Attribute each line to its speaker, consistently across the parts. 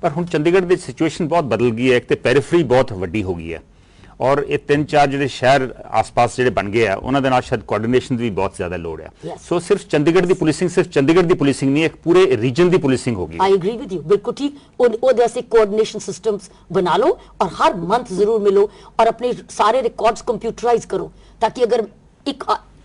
Speaker 1: पर हुण चंडीगढ़ की सिचुएशन बहुत बदल गई है। एक तो पैरीफरी बहुत वड्डी हो गई है और ये 3-4 जो शहर आस पास जो बन गए उन्होंने शायद कोआर्डिनेशन की भी बहुत ज्यादा लोड़ है। सो सिर्फ चंडीगढ़ की पुलिसिंग सिर्फ चंडीगढ़ की पुलिसिंग नहीं, एक पूरे रीजन की पुलिसिंग होगी।
Speaker 2: आई एग्री विद यू, बिल्कुल ठीक। कोऑर्डिनेशन सिस्टम्स बना लो और हर मंथ जरूर मिलो और अपने सारे रिकॉर्ड्स कंप्यूटराइज करो, ताकि अगर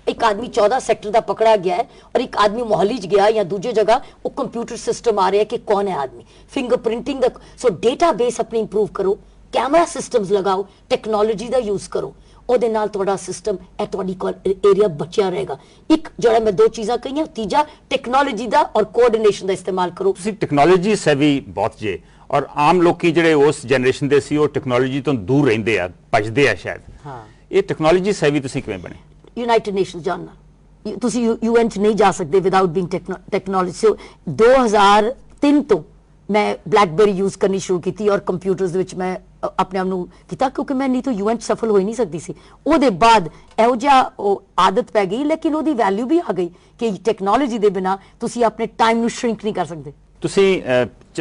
Speaker 2: एक आदमी 14 सेक्टर का पकड़ा गया है और एक आदमी मोहाली गया या दूसरी जगह, वो कंप्यूटर सिस्टम आ रहा है कि कौन है आदमी, फिंगरप्रिंटिंग द सो डेटाबेस अपनी इंप्रूव करो, कैमरा सिस्टम्स लगाओ, टेक्नोलॉजी का यूज करो, ਉਹਦੇ ਨਾਲ ਤੁਹਾਡਾ ਸਿਸਟਮ ਹੈ ਤੁਹਾਡੀ ਏਰੀਆ ਬਚਿਆ ਰਹੇਗਾ। ਇੱਕ ਜਿਹੜਾ ਮੈਂ 2 ਚੀਜ਼ਾਂ ਕਹੀਆਂ, ਤੀਜਾ ਟੈਕਨੋਲੋਜੀ ਦਾ ਔਰ ਕੋਆਰਡੀਨੇਸ਼ਨ ਦਾ ਇਸਤੇਮਾਲ ਕਰੋ।
Speaker 1: ਤੁਸੀਂ ਟੈਕਨੋਲੋਜੀ ਸੇਵੀ ਬਹੁਤ ਜੇ ਔਰ ਆਮ ਲੋਕੀ ਜਿਹੜੇ ਉਸ ਜਨਰੇਸ਼ਨ ਦੇ ਸੀ ਉਹ ਟੈਕਨੋਲੋਜੀ ਤੋਂ ਦੂਰ ਰਹਿੰਦੇ ਆ, ਭੱਜਦੇ ਆ ਸ਼ਾਇਦ। ਹਾਂ, ਇਹ ਟੈਕਨੋਲੋਜੀ ਸੇਵੀ ਤੁਸੀਂ ਕਿਵੇਂ ਬਣੇ?
Speaker 2: ਯੂਨਾਈਟਿਡ ਨੇਸ਼ਨਸ ਜਾਣਨਾ, ਤੁਸੀਂ ਯੂਐਨ ਚ ਨਹੀਂ ਜਾ ਸਕਦੇ ਵਿਦਆਊਟ ਬੀਇੰਗ ਟੈਕਨੋਲੋਜੀ। ਸੋ 2003 ਤੋਂ मैं ब्लैकबेरी यूज करनी शुरू की और कंप्यूटर्स विच मैं अपने आप नूं कीता, क्योंकि मैं नहीं तो यूएन सफल हो ही नहीं सकती सी। ਉਹਦੇ ਬਾਅਦ ਇਹੋ ਜਿਹਾ आदत पै गई, लेकिन ਉਹਦੀ वैल्यू भी आ गई कि टैक्नोलॉजी ਦੇ बिना ਤੁਸੀਂ ਆਪਣੇ टाइम ਨੂੰ श्रिंक नहीं कर सकते।
Speaker 1: ਤੁਸੀਂ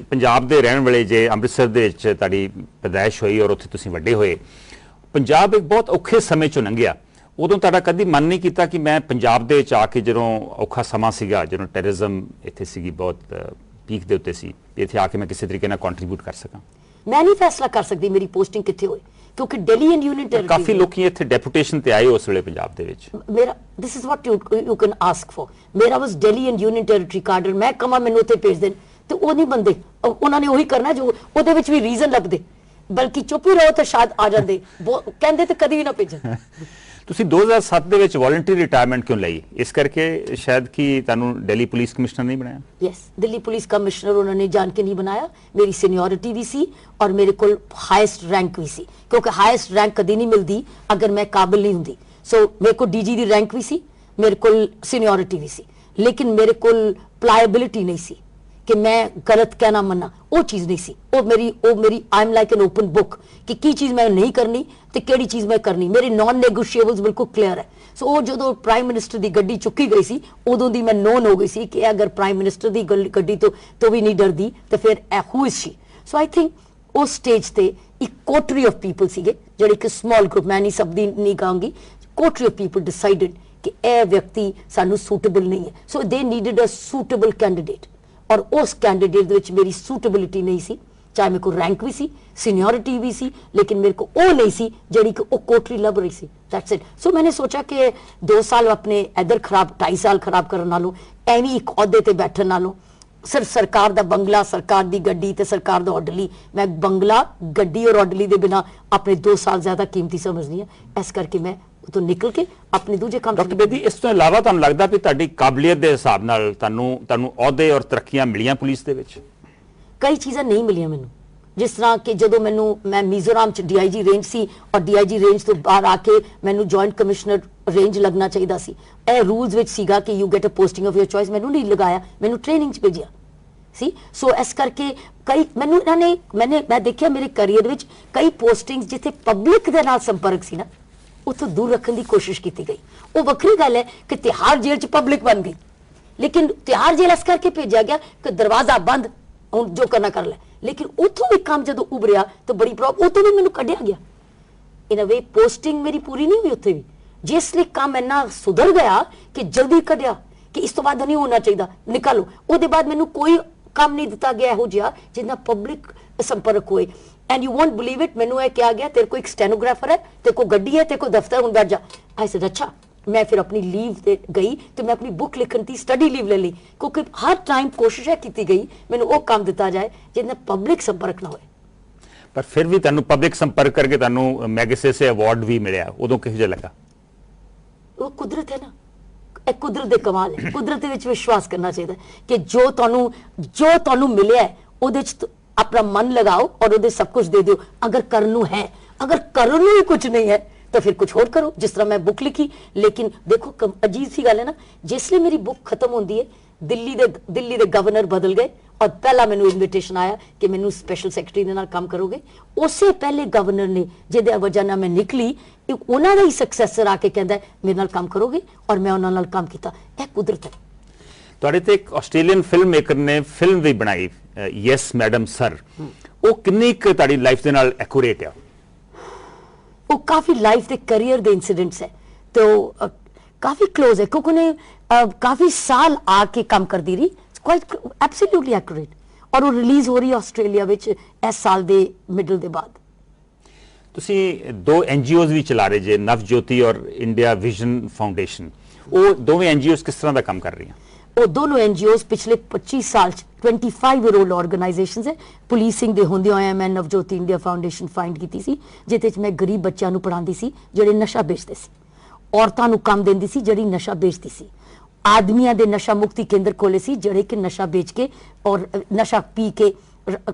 Speaker 1: ਪੰਜਾਬ ਦੇ ਰਹਿਣ ਵਾਲੇ ਜੇ, ਅੰਮ੍ਰਿਤਸਰ ਦੇ ਵਿੱਚ ਤੁਹਾਡੀ ਪੈਦਾਇਸ਼ ਹੋਈ ਔਰ ਉੱਥੇ ਤੁਸੀਂ ਵੱਡੇ ਹੋਏ। ਪੰਜਾਬ ਇੱਕ ਬਹੁਤ ਔਖੇ ਸਮੇਂ ਚੋਂ ਲੰਘਿਆ, ਉਦੋਂ ਤੁਹਾਡਾ ਕਦੀ ਮਨ ਨਹੀਂ ਕੀਤਾ ਕਿ ਮੈਂ ਪੰਜਾਬ ਦੇ ਵਿੱਚ ਆ ਕੇ, ਜਦੋਂ ਔਖਾ ਸਮਾਂ ਸੀਗਾ, ਜਦੋਂ ਟੈਰਰਿਜ਼ਮ ਇੱਥੇ ਸੀਗੀ ਬਹੁਤ ਪੀਕ ਦੇ ਉੱਤੇ ਸੀ, ਇੱਥੇ ਆ ਕੇ ਮੈਂ ਕਿਸੇ ਤਰੀਕੇ ਨਾਲ ਕੰਟਰੀਬਿਊਟ ਕਰ ਸਕਾਂ?
Speaker 2: ਮੈਂ ਨਹੀਂ ਫੈਸਲਾ ਕਰ ਸਕਦੀ ਮੇਰੀ ਪੋਸਟਿੰਗ ਕਿੱਥੇ ਹੋਏ, ਕਿਉਂਕਿ ਦਿੱਲੀ ਐਂਡ ਯੂਨੀਅਨ ਟੈਰੀਟਰੀ
Speaker 1: ਕਾਫੀ ਲੋਕੀ ਇੱਥੇ ਡੈਪੂਟੇਸ਼ਨ ਤੇ ਆਏ ਉਸ ਵੇਲੇ ਪੰਜਾਬ ਦੇ ਵਿੱਚ।
Speaker 2: ਮੇਰਾ this is what you can ask for, ਮੇਰਾ was Delhi and union territory cadre. ਮੈਂ ਕਹਾਂ ਮੈਨੂੰ ਉੱਥੇ ਭੇਜ ਦੇਣ ਤੇ ਉਹ ਨਹੀਂ ਬੰਦੇ, ਉਹਨਾਂ ਨੇ ਉਹੀ ਕਰਨਾ ਜੋ ਉਹਦੇ ਵਿੱਚ ਵੀ ਰੀਜ਼ਨ ਲੱਭਦੇ, ਬਲਕਿ ਚੁੱਪ ਹੀ ਰਹੋ ਤਾਂ ਸ਼ਾਇਦ ਆ ਜਾਂਦੇ, ਕਹਿੰਦੇ ਤੇ ਕਦੀ ਵੀ ਨਾ ਭੇਜਣ।
Speaker 1: ਤੁਸੀਂ 2007 ਦੇ ਵਿੱਚ ਵੋਲੰਟਰੀ ਰਿਟਾਇਰਮੈਂਟ ਕਿਉਂ ਲਈ? ਇਸ ਕਰਕੇ ਸ਼ਾयद ਕਿ ਤੁਹਾਨੂੰ ਦਿੱਲੀ ਪੁਲਿਸ ਕਮਿਸ਼ਨਰ ਨਹੀਂ ਬਣਾਇਆ?
Speaker 2: यस, दिल्ली पुलिस कमिश्नर उन्होंने जान के नहीं बनाया। मेरी सीनियोरिटी भी सी और मेरे को हाईएस्ट रैंक भी सी, क्योंकि हाईएस्ट रैंक कभी नहीं मिलती अगर मैं काबिल नहीं होंगी। सो मेरे को डीजी की रैंक भी सी, मेरे को सीनियोरिटी भी सी, लेकिन मेरे को प्लायबिलिटी नहीं सी कि मैं गलत कहना मना, वो चीज़ नहीं सी। वो मेरी I am like an open book कि की चीज़ मैं नहीं करनी तो केड़ी चीज़ मैं करनी, मेरे नॉन नेगोशिएबल्स बिल्कुल क्लियर है। सो वो जो प्राइम मिनिस्टर की गड्डी चुकी गई सी, उदों दी मैं नोन हो गई सी कि अगर प्राइम मिनिस्टर की गड्डी तो भी नहीं डरदी तो फिर who is she. So I think उस स्टेज ते एक कोटरी ऑफ पीपल सीगे, जिहड़े कि स्मॉल ग्रुप, मैं नहीं सब दी नहीं कहूँगी, कोटरी ऑफ पीपल डिसाइडेड कि यह व्यक्ति सानू सूटेबल नहीं है। So they needed a suitable candidate और उस कैंडिडेट विच मेरी सूटेबिलिटी नहीं सी, चाहे मेरे को रैंक भी सी, सीनियोरिटी भी सी, लेकिन मेरे को वो नहीं सी जड़ी कि वो कोटरी लभ रही सी। That's it. सो मैंने सोचा कि 2 साल अपने इधर खराब, 2.5 साल खराब करने नालों एवं एक अहुदे ते बैठन नालों, सिर्फ सरकार दा बंगला, सरकार दी गड्डी ते सरकार दा ऑर्डरली, मैं बंगला, गड्डी और ऑर्डरली दे बिना अपने 2 साल ज्यादा कीमती समझनी है। इस करके मैं तो निकल के अपने दूजे काम।
Speaker 1: डॉक्टर बेदी, इस तो इलावा ਤੁਹਾਨੂੰ ਲੱਗਦਾ ਵੀ ਤੁਹਾਡੀ ਕਾਬਲੀਅਤ ਦੇ ਹਿਸਾਬ ਨਾਲ ਤੁਹਾਨੂੰ ਅਹੁਦੇ ਔਰ ਤਰੱਕੀਆਂ ਮਿਲੀਆਂ ਪੁਲਿਸ ਦੇ ਵਿੱਚ?
Speaker 2: ਕਈ ਚੀਜ਼ਾਂ ਨਹੀਂ ਮਿਲੀਆਂ ਮੈਨੂੰ, ਜਿਸ ਤਰ੍ਹਾਂ ਕਿ ਜਦੋਂ ਮੈਂ ਮਿਜ਼ੋਰਮ ਚ ਡੀਆਈਜੀ ਰੇਂਜ ਸੀ ਔਰ ਡੀਆਈਜੀ ਰੇਂਜ ਤੋਂ ਬਾਹਰ ਆ ਕੇ ਮੈਨੂੰ ਜੁਆਇੰਟ ਕਮਿਸ਼ਨਰ ਰੇਂਜ ਲੱਗਣਾ ਚਾਹੀਦਾ ਸੀ। ਇਹ ਰੂਲਸ ਵਿੱਚ ਸੀਗਾ ਕਿ you get a posting of your choice, ਮੈਨੂੰ ਨਹੀਂ ਲਗਾਇਆ, ਮੈਨੂੰ ਟ੍ਰੇਨਿੰਗ ਚ ਭੇਜਿਆ ਸੀ। ਸੋ ਇਸ ਕਰਕੇ ਕਈ ਮੈਨੂੰ ਇਹਨਾਂ ਨੇ ਮੈਂ ਦੇਖਿਆ ਮੇਰੇ ਕੈਰੀਅਰ ਵਿੱਚ ਕਈ ਪੋਸਟਿੰਗਸ ਜਿੱਥੇ ਪਬਲਿਕ ਦੇ ਨਾਲ ਸੰਪਰਕ ਸੀ ਨਾ, ਉੱਥੋਂ ਦੂਰ ਰੱਖਣ ਦੀ ਕੋਸ਼ਿਸ਼ ਕੀਤੀ ਗਈ। ਉਹ ਵੱਖਰੀ ਗੱਲ ਹੈ ਕਿ ਤਿਹਾੜ ਜੇਲ੍ਹ 'ਚ ਪਬਲਿਕ ਬਣ ਗਈ, ਲੇਕਿਨ ਤਿਹਾੜ ਜੇਲ੍ਹ ਇਸ ਕਰਕੇ ਭੇਜਿਆ ਗਿਆ ਕਿ ਦਰਵਾਜ਼ਾ ਬੰਦ, ਹੁਣ ਜੋ ਕਰਨਾ ਕਰ ਲੈ। ਲੇਕਿਨ ਉੱਥੋਂ ਵੀ ਕੰਮ ਜਦੋਂ ਉਭਰਿਆ ਤਾਂ ਬੜੀ ਪ੍ਰੋਬਲਮ, ਉੱਥੋਂ ਵੀ ਮੈਨੂੰ ਕੱਢਿਆ ਗਿਆ। ਇਨ ਅ ਵੇ ਪੋਸਟਿੰਗ ਮੇਰੀ ਪੂਰੀ ਨਹੀਂ ਹੋਈ ਉੱਥੇ ਵੀ, ਜਿਸ ਲਈ ਕੰਮ ਇੰਨਾ ਸੁਧਰ ਗਿਆ ਕਿ ਜਲਦੀ ਕੱਢਿਆ ਕਿ ਇਸ ਤੋਂ ਬਾਅਦ ਨਹੀਂ ਹੋਣਾ ਚਾਹੀਦਾ, ਨਿਕਾਲੋ। ਉਹਦੇ ਬਾਅਦ ਮੈਨੂੰ ਕੋਈ ਕੰਮ ਨਹੀਂ ਦਿੱਤਾ ਗਿਆ ਇਹੋ ਜਿਹਾ ਜਿੰਨਾ ਪਬਲਿਕ ਸੰਪਰਕ ਹੋਏ। And you won't believe it, मैनू यह कहा गया तेरे को एक स्टेनोग्राफर है, तेरे को गड्डी है, तेरे को दफ्तर हूं बैठ जा। आई सेड अच्छा। मैं फिर अपनी लीव ते गई तो मैं अपनी बुक लिखन थी, स्टडी लीव ले ली, क्योंकि हर टाइम कोशिश की गई मैनू वो काम दिता जाए जिसमें पब्लिक संपर्क ना होए।
Speaker 1: पर फिर भी तुहानू पब्लिक संपर्क करके तुहानू मैगसेसे अवार्ड भी मिलिया, उदों किहो जिहा लगा?
Speaker 2: वो कुदरत है ना, एक कुदरत दे कमाल है। कुदरत विच विश्वास करना चाहिए कि जो तुहानू मिलिया है उहदे च अपना मन लगाओ और उधर सब कुछ दे दो। अगर करनू है, अगर करनू ही कुछ नहीं है तो फिर कुछ और करो, जिस तरह मैं बुक लिखी। लेकिन देखो अजीब सी गल है ना, जिसले मेरी बुक खत्म होती है दिल्ली दे गवर्नर बदल गए और पहला मैनू इनविटेशन आया कि मैनू स्पैशल सैकटरी दे नाल काम करोगे। उससे पहले गवर्नर ने जिहदे वजह नाल मैं निकली, उन्हां दा ही सक्सेसर आके कहंदा मेरे नाल काम करोगे और मैं उन्हां नाल काम कीता। यह कुदरत है।
Speaker 1: ਤੁਹਾਡੇ ਤੇ ਇੱਕ ਆਸਟ੍ਰੇਲੀਅਨ ਫਿਲਮ ਮੇਕਰ ਨੇ ਫਿਲਮ ਵੀ ਬਣਾਈ ਯੈਸ ਮੈਡਮ ਸਰ, ਉਹ ਕਿੰਨੀ ਕੁ ਤੁਹਾਡੀ ਲਾਈਫ ਦੇ ਨਾਲ ਐਕੂਰੇਟ ਆ?
Speaker 2: वो काफी लाइफ के करियर के इंसिडेंट्स है तो काफी क्लोज है क्योंकि उन्हें काफी साल आके काम कर दी रही, क्वाइट एब्सोल्युटली एक्यूरेट। और वो रिलीज हो रही है आस्ट्रेलिया विच इस साल दे मिडल दे बाद।
Speaker 1: ਤੁਸੀਂ ਦੋ ਐਨਜੀਓਜ਼ ਵੀ ਚਲਾ ਰਹੇ ਜੇ, ਨਵਜੋਤੀ ਔਰ ਇੰਡੀਆ ਵਿਜ਼ਨ ਫਾਊਂਡੇਸ਼ਨ, ਉਹ ਦੋਵੇਂ ਐਨਜੀਓਜ਼ ਕਿਸ ਤਰ੍ਹਾਂ ਦਾ ਕੰਮ ਕਰ ਰਹੀਆਂ?
Speaker 2: वो दोनों एनजीओज पिछले 25 साल 25 ईयर ओल्ड ऑर्गेनाइजेशंस है। पुलिसिंग दे होंदे होए मैं नवजोत इंडिया फाउंडेशन फाइंड कीती सी, जिहदे च मैं गरीब बच्चों नूं पढ़ांदी सी जिहड़े नशा बेचदे सी, औरतां नूं काम दिंदी सी जिहड़ी नशा बेचदी सी, आदमियां दे नशा मुक्ति केंद्र खोले सी जिहड़े कि नशा बेच के और नशा पी के।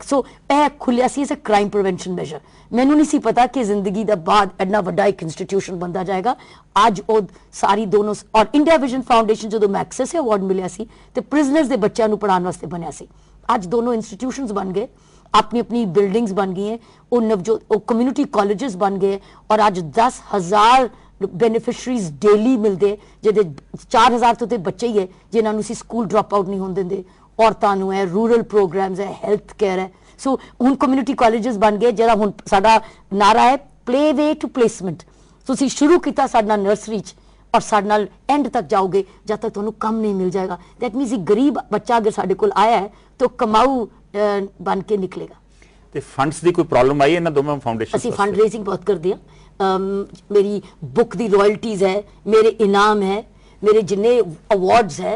Speaker 2: सो यह खुलिया सी as a crime prevention measure. मैनू नहीं सी पता कि जिंदगी का बाद एडना वड्डा एक इंस्टीट्यूशन बनता जाएगा। अज वो सारी दोनों और इंडिया विजन फाउंडेशन जो मैं एक्सेस अवार्ड मिले सी तो प्रिजनर्स के बच्चों को पढ़ाने वास्ते बनया सी। अज दोनों इंस्टीट्यूशनस बन गए, अपनी अपनी बिल्डिंग्स बन गई हैं, वो नवजोत वो कम्यूनिटी कॉलेजेस बन गए और अज 10,000 बेनिफिशरीज डेली मिलते, जिहदे 4,000 तो बच्चे ही है जिन्होंने असीं स्कूल ड्रॉप आउट नहीं होने देंदे, औरतां नूं है, रूरल प्रोग्राम्स है, हैल्थ केयर है। सो हुण कम्यूनिटी कॉलेजेस बन गए, जिहड़ा हुण साडा नारा है प्ले वे टू प्लेसमेंट। तुसीं शुरू कीता साडे नाल नर्सरी च और साडे नाल एंड तक जाओगे जब तक तुहानूं काम नहीं मिल जाएगा। दैट मीनस एक गरीब बच्चा अगर साडे कोल आया है तो कमाऊ बन के निकलेगा।
Speaker 1: ਤੇ ਫੰਡਸ ਦੀ ਕੋਈ ਪ੍ਰੋਬਲਮ ਆਈ ਇਹਨਾਂ ਦੋਵਾਂ ਫਾਊਂਡੇਸ਼ਨ?
Speaker 2: ਅਸੀਂ फंड रेजिंग बहुत करते हैं। मेरी बुक की रॉयल्टीज़ है, मेरे इनाम है, मेरे जिन्ने अवार्ड्स है,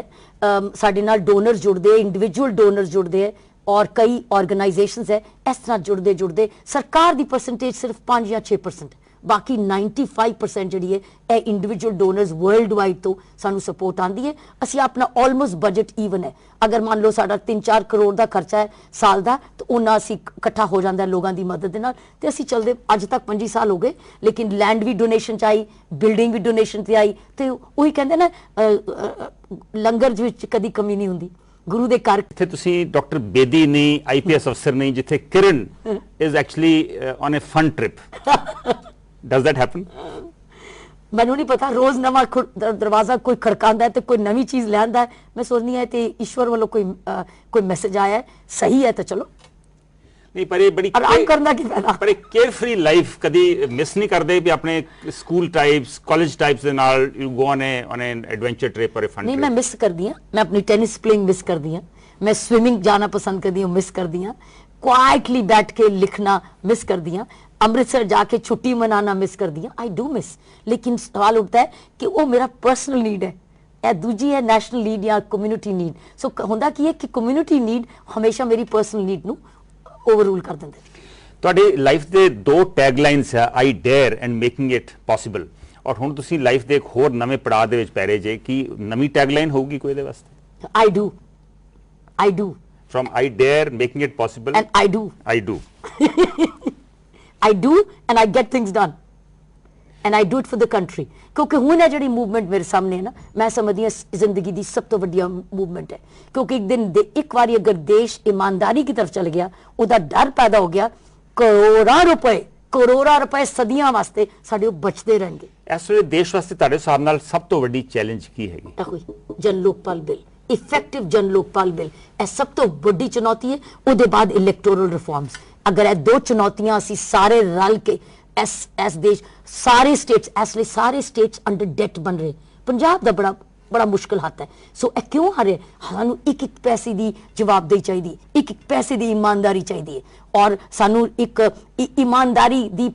Speaker 2: साडे नाल डोनर्स जुड़ते हैं, इंडिविजुअल डोनर्स जुड़ते हैं और कई ऑर्गेनाइजेशंस है इस तरह जुड़ते जुड़ते। सरकार की परसेंटेज सिर्फ 5 या 6%, बाकी 95% जी है यह इंडिविजुअल डोनर्स वर्ल्ड वाइड तो सानू सपोर्ट आती है। असी अपना ऑलमोस्ट बजट ईवन है। अगर मान लो साडा 3-4 करोड़ का खर्चा है साल का तो उन्ना असी इकट्ठा हो जाता है लोगों की मदद के नाल ते असी चलते। अज तक 25 साल हो गए, लेकिन लैंड भी डोनेशन च आई, बिल्डिंग भी डोनेशन से आई, तो वही कहते ना लंगर विच कदी कमी नहीं होंदी गुरु दे घर।
Speaker 1: ਇੱਥੇ ਤੁਸੀਂ ਡਾਕਟਰ ਬੇਦੀ ਨਹੀਂ, ਆਈਪੀਐਸ ਅਫਸਰ ਨਹੀਂ, ਜਿੱਥੇ Kiran is actually on a fun trip. Does that happen?
Speaker 2: मैनू नहीं पता, रोज नवा दरवाजा कोई खड़कांदा है तो कोई नवी चीज लियांदा है। मैं सोचनी है तो ईश्वर वालों कोई मैसेज आया है, सही है तो चलो।
Speaker 1: ਨਹੀਂ ਪਰ ਇਹ ਬੜੀ
Speaker 2: आराम करना की फायदा।
Speaker 1: ਪਰ ਕੇਅਰ ਫ੍ਰੀ ਲਾਈਫ ਕਦੀ ਮਿਸ ਨਹੀਂ ਕਰਦੇ ਵੀ ਆਪਣੇ ਸਕੂਲ ਟਾਈਪਸ ਕਾਲਜ ਟਾਈਪਸ ਦੇ ਨਾਲ you go on N adventure trip ਔਰ ਅ ਫਨ
Speaker 2: नहीं,
Speaker 1: ट्रिप?
Speaker 2: मैं मिस कर दी हूं। मैं अपनी टेनिस प्लेइंग मिस कर दी हूं, मैं स्विमिंग जाना पसंद कर दी हूं, मिस कर दी हूं, क्वाइटली बैठ के लिखना मिस कर दी हूं, अमृतसर जाके छुट्टी मनाना मिस कर दी हूं। आई डू मिस, लेकिन सवाल उठता है कि वो मेरा पर्सनल नीड है, यह दूजी है नेशनल नीड या कम्यूनिटी नीड। सो होंदा की है कि कम्यूनिटी नीड हमेशा मेरी पर्सनल नीड नू ओवररूल कर दिंदे।
Speaker 1: ਤੁਹਾਡੀ ਲਾਈਫ ਦੇ ਦੋ ਟੈਗਲਾਈਨਸ ਆ, I dare and making it possible, ਔਰ ਹੁਣ ਤੁਸੀਂ ਲਾਈਫ ਦੇ ਇੱਕ ਹੋਰ ਨਵੇਂ ਪੜਾਅ ਦੇ ਵਿੱਚ ਪੈ ਰਹੇ ਜੇ, ਕਿ ਨਵੀਂ ਟੈਗਲਾਈਨ ਹੋਊਗੀ ਕੋਈ ਇਹਦੇ ਵਾਸਤੇ?
Speaker 2: I do, I do,
Speaker 1: firm I dare making it possible
Speaker 2: and I do,
Speaker 1: I do.
Speaker 2: I do and I get things done and I do it for the country। क्योंकि हुण है जिहड़ी मूवमेंट मेरे सामने है ना, मैं समझदी हां जिंदगी दी सब तो वड्डी मूवमेंट है। क्योंकि एक दिन एक बारी अगर देश ईमानदारी की तरफ चल गया, उहदा डर पैदा हो गया, करोड़ां रुपए सदियां वास्ते साडे बचते रहेंगे।
Speaker 1: ਇਸ ਵੇਲੇ ਦੇਸ਼ ਵਾਸਤੇ ਤੁਹਾਡੇ ਹਿਸਾਬ ਨਾਲ ਸਭ ਤੋਂ ਵੱਡੀ ਚੈਲੰਜ ਕੀ ਹੈਗੀ?
Speaker 2: जन लोकपाल बिल, इफेक्टिव जन लोकपाल बिल, यह सब तो बड़ी चुनौती है। उसके बाद इलैक्टोरल रिफॉर्म्स। अगर यह दो चुनौतियां असी सारे रल के इस देश सारे स्टेट्स इसलिए सारे स्टेट्स अंडर डेट बन रहे, पंजाब का बड़ा मुश्किल हाथ है। सो यह क्यों हारे? सानू एक पैसे की जवाबदेही चाहिए, एक पैसे की ईमानदारी चाहिए, और सानू एक ईमानदारी की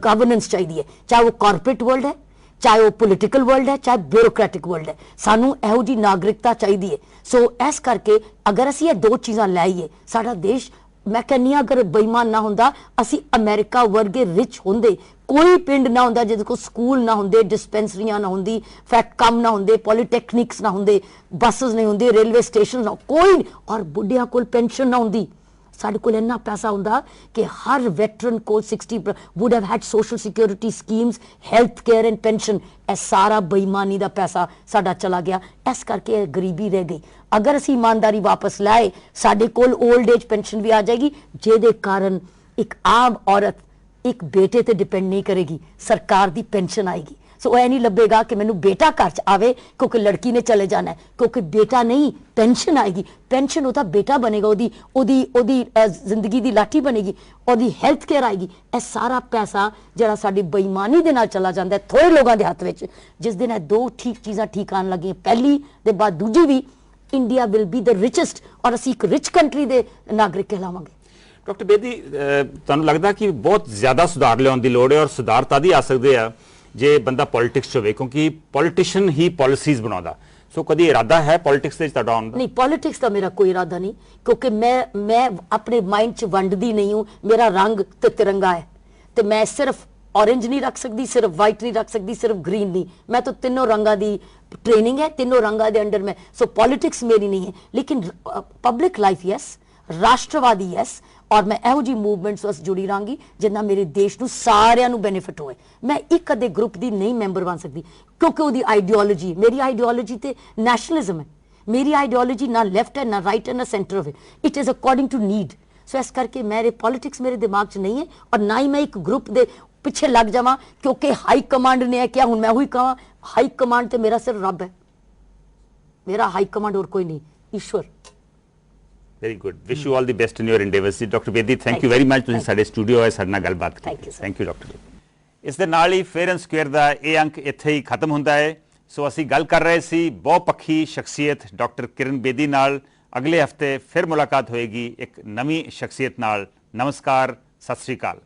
Speaker 2: गवर्नेंस चाहिए, चाहे वो कॉरपोरेट वर्ल्ड है, चाहे वो पोलिटिकल वर्ल्ड है, चाहे ब्यूरोक्रेटिक वर्ल्ड है। सानू इहो जी नागरिकता चाहिए। सो इस करके अगर असी ये दो चीज़ां लाइए, साडा देश, मैं कहनी अगर बेईमान ना होंदा, असी अमेरिका वर्गे रिच होंदे, कोई पिंड ना होंदा जिहदे कोल स्कूल ना होंदे, डिस्पेंसरियां ना होंदी, फैक्ट कम ना होंदे, पॉलीटैक्निक्स ना होंदे, बसेस नहीं होंदे, रेलवे स्टेशन ना कोई, और बुढ़िया कोल पेंशन ना होंदी। साडे कोल इन्ना पैसा होंदा कि हर वेटरन को 60 would have had social security schemes, health care and pension. यह सारा बेईमानी का पैसा साडा चला गया, इस करके गरीबी रह गई। अगर असी ईमानदारी वापस लाए, साडे कोल ओल्ड एज पेंशन भी आ जाएगी, जिहदे कारण एक आम औरत एक बेटे ते डिपेंड नहीं करेगी, सरकार दी पेंशन आएगी। ਸੋ ਇਹ ਨਹੀਂ ਲੱਭੇਗਾ ਕਿ ਮੈਨੂੰ ਬੇਟਾ ਘਰ ਚ ਆਵੇ ਕਿਉਂਕਿ ਲੜਕੀ ਨੇ ਚਲੇ ਜਾਣਾ ਹੈ, ਕਿਉਂਕਿ ਬੇਟਾ ਨਹੀਂ ਪੈਨਸ਼ਨ ਆਏਗੀ, ਪੈਨਸ਼ਨ ਉਹਦਾ ਬੇਟਾ ਬਣੇਗਾ, ਉਹਦੀ ਜ਼ਿੰਦਗੀ ਦੀ ਲਾਠੀ ਬਣੇਗੀ, ਉਹਦੀ ਹੈਲਥ ਕੇਅਰ ਆਏਗੀ। ਇਹ ਸਾਰਾ ਪੈਸਾ ਜਿਹੜਾ ਸਾਡੀ ਬੇਈਮਾਨੀ ਦੇ ਨਾਲ ਚਲਾ ਜਾਂਦਾ ਹੈ ਥੋੜੇ ਲੋਕਾਂ ਦੇ ਹੱਥ ਵਿੱਚ, ਜਿਸ ਦਿਨ ਇਹ ਦੋ ਚੀਜ਼ਾਂ ਠੀਕ ਆਉਣ ਲੱਗੀਆਂ, ਪਹਿਲੀ ਦੇ ਬਾਅਦ ਦੂਜੀ ਵੀ, India will be the richest ਔਰ ਅਸੀਂ ਇੱਕ ਰਿਚ ਕੰਟਰੀ ਦੇ ਨਾਗਰਿਕ ਕਹਿਲਾਵਾਂਗੇ।
Speaker 1: ਡਾਕਟਰ ਬੇਦੀ, ਤੁਹਾਨੂੰ ਲੱਗਦਾ ਕਿ ਬਹੁਤ ਜ਼ਿਆਦਾ ਸੁਧਾਰ ਲਿਆਉਣ ਦੀ ਲੋੜ ਹੈ, ਔਰ ਸੁਧਾਰ ਤਦ ਹੀ ਆ ਸਕਦੇ ਆ ਜੇ ਬੰਦਾ ਪੋਲਿਟਿਕਸ 'ਚ ਹੋਵੇ, ਕਿਉਂਕਿ ਪੋਲੀਟੀਸ਼ੀਅਨ ਹੀ ਪਾਲਿਸੀਜ਼ ਬਣਾਉਂਦਾ। ਸੋ ਕਦੀ ਇਰਾਦਾ ਹੈ ਪੋਲਿਟਿਕਸ ਦੇ ਵਿੱਚ ਤੁਹਾਡਾ ਆਉਣ ਦਾ?
Speaker 2: ਨਹੀਂ, ਪੋਲਿਟਿਕਸ ਦਾ ਮੇਰਾ ਕੋਈ ਇਰਾਦਾ ਨਹੀਂ, ਕਿਉਂਕਿ ਮੈਂ ਆਪਣੇ ਮਾਈਂਡ 'ਚ ਵੰਡਦੀ ਨਹੀਂ ਹੂੰ। ਮੇਰਾ ਰੰਗ ਤੇ ਤਿਰੰਗਾ ਹੈ, ਤੇ ਮੈਂ ਸਿਰਫ ऑरेंज नहीं रख सकती, सिर्फ वाइट नहीं रख सकती, सिर्फ ग्रीन नहीं, मैं तो तीनों रंगा दी ट्रेनिंग है, तीनों रंगा दे अंडर में। सो पॉलिटिक्स मेरी नहीं है, लेकिन पब्लिक लाइफ यस, राष्ट्रवादी यस, और मैं ਇਹੋ ਜਿਹੀ मूवमेंट्स वास जुड़ी रहांगी जिन्ना मेरे देश ਨੂੰ ਸਾਰਿਆਂ ਨੂੰ ਬੈਨੀਫਿਟ ਹੋਏ। मैं ਇੱਕ ਅਦੇ ਗਰੁੱਪ ਦੀ ਨਹੀਂ ਮੈਂਬਰ ਬਣ ਸਕਦੀ, ਕਿਉਂਕਿ ਉਹਦੀ ਆਈਡੀਓਲੋਜੀ, ਮੇਰੀ ਆਈਡੀਓਲੋਜੀ ਤੇ ਨੈਸ਼ਨਲਿਜ਼ਮ ਹੈ। ਮੇਰੀ ਆਈਡੀਓਲੋਜੀ ਨਾ ਲੈਫਟ ਹੈ, ਨਾ ਰਾਈਟ ਹੈ, ਨਾ ਸੈਂਟਰ ਹੋਵੇ। It is according to need. So ਇਸ ਕਰਕੇ ਮੇਰੇ ਪੋਲਿਟਿਕਸ ਮੇਰੇ ਦਿਮਾਗ 'ਚ ਨਹੀਂ ਹੈ, ਔਰ ਨਾ ਹੀ ਮੈਂ ਇੱਕ ਗਰੁੱਪ ਦੇ ਪਿੱਛੇ ਲੱਗ ਜਾਵਾਂ, ਕਿਉਂਕਿ ਹਾਈ ਕਮਾਂਡ ਨੇ ਕਿਹਾ ਹੁਣ ਮੈਂ ਉਹੀ ਕਹਾਂ। ਹਾਈ ਕਮਾਂਡ ਤੇ ਮੇਰਾ ਸਿਰਫ ਰੱਬ ਹੈ, ਮੇਰਾ ਹਾਈ ਕਮਾਂਡ ਹੋਰ ਕੋਈ ਨਹੀਂ, ਈਸ਼ਵਰ।
Speaker 1: Very good, wish you all the best in your endeavours. Doctor Bedi, thank you very much, ਤੁਸੀਂ ਸਾਡੇ ਸਟੂਡੀਓ ਆਏ, ਸਾਡੇ ਨਾਲ ਗੱਲਬਾਤ ਕੀਤੀ। Thank you doctor Bedi. ਇਸ ਦੇ ਨਾਲ ਹੀ ਫੇਅਰ ਐਂਡ ਸਕੁਏਅਰ ਦਾ ਇਹ ਅੰਕ ਇੱਥੇ ਹੀ ਖਤਮ ਹੁੰਦਾ ਹੈ। ਸੋ ਅਸੀਂ ਗੱਲ ਕਰ ਰਹੇ ਸੀ ਬਹੁਪੱਖੀ ਸ਼ਖਸੀਅਤ ਡਾਕਟਰ ਕਿਰਨ ਬੇਦੀ ਨਾਲ। ਅਗਲੇ ਹਫਤੇ ਫਿਰ ਮੁਲਾਕਾਤ ਹੋਏਗੀ ਇੱਕ ਨਵੀਂ ਸ਼ਖਸੀਅਤ ਨਾਲ। ਨਮਸਕਾਰ, ਸਤਿ ਸ੍ਰੀ ਅਕਾਲ।